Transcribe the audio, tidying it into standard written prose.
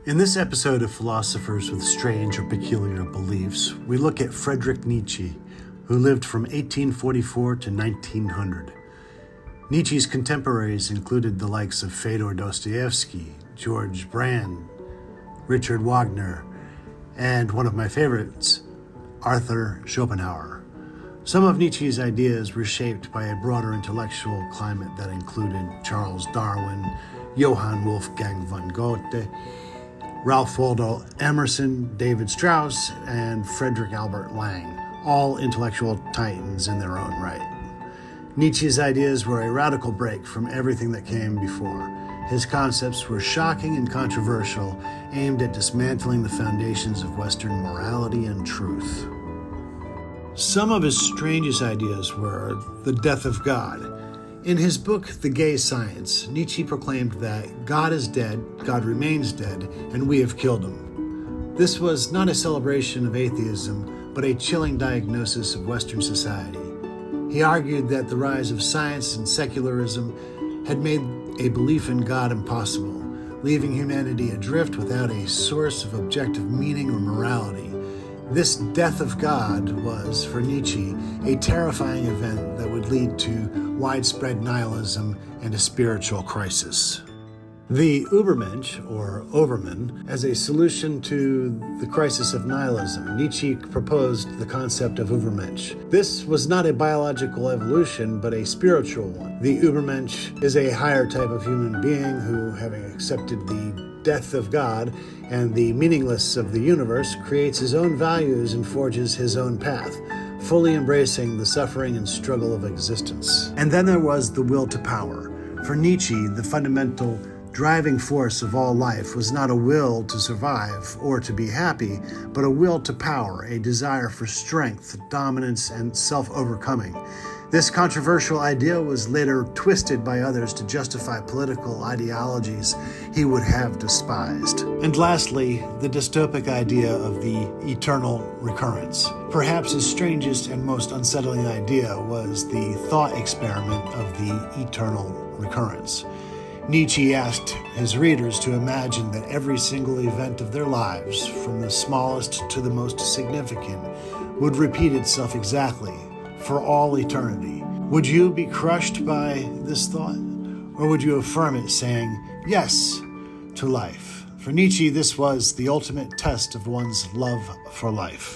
In this episode of Philosophers with Strange or Peculiar Beliefs, we look at Friedrich Nietzsche, who lived from 1844 to 1900. Nietzsche's contemporaries included the likes of Fyodor Dostoevsky, George Brand, Richard Wagner, and one of my favorites, Arthur Schopenhauer. Some of Nietzsche's ideas were shaped by a broader intellectual climate that included Charles Darwin, Johann Wolfgang von Goethe, Ralph Waldo Emerson, David Strauss, and Frederick Albert Lang, all intellectual titans in their own right. Nietzsche's ideas were a radical break from everything that came before. His concepts were shocking and controversial, aimed at dismantling the foundations of Western morality and truth. Some of his strangest ideas were the death of God. In his book, The Gay Science, Nietzsche proclaimed that God is dead, God remains dead, and we have killed him. This was not a celebration of atheism, but a chilling diagnosis of Western society. He argued that the rise of science and secularism had made a belief in God impossible, leaving humanity adrift without a source of objective meaning or morality. This death of God was, for Nietzsche, a terrifying event that would lead to widespread nihilism and a spiritual crisis. The Übermensch, or Overman, as a solution to the crisis of nihilism, Nietzsche proposed the concept of Übermensch. This was not a biological evolution, but a spiritual one. The Übermensch is a higher type of human being who, having accepted the death of God and the meaninglessness of the universe, creates his own values and forges his own path, fully embracing the suffering and struggle of existence. And then there was the will to power. For Nietzsche, the fundamental driving force of all life was not a will to survive or to be happy, but a will to power, a desire for strength, dominance, and self-overcoming. This controversial idea was later twisted by others to justify political ideologies he would have despised. And lastly, the dystopic idea of the eternal recurrence. Perhaps his strangest and most unsettling idea was the thought experiment of the eternal recurrence. Nietzsche asked his readers to imagine that every single event of their lives, from the smallest to the most significant, would repeat itself exactly for all eternity. Would you be crushed by this thought? Or would you affirm it, saying yes to life? For Nietzsche, this was the ultimate test of one's love for life.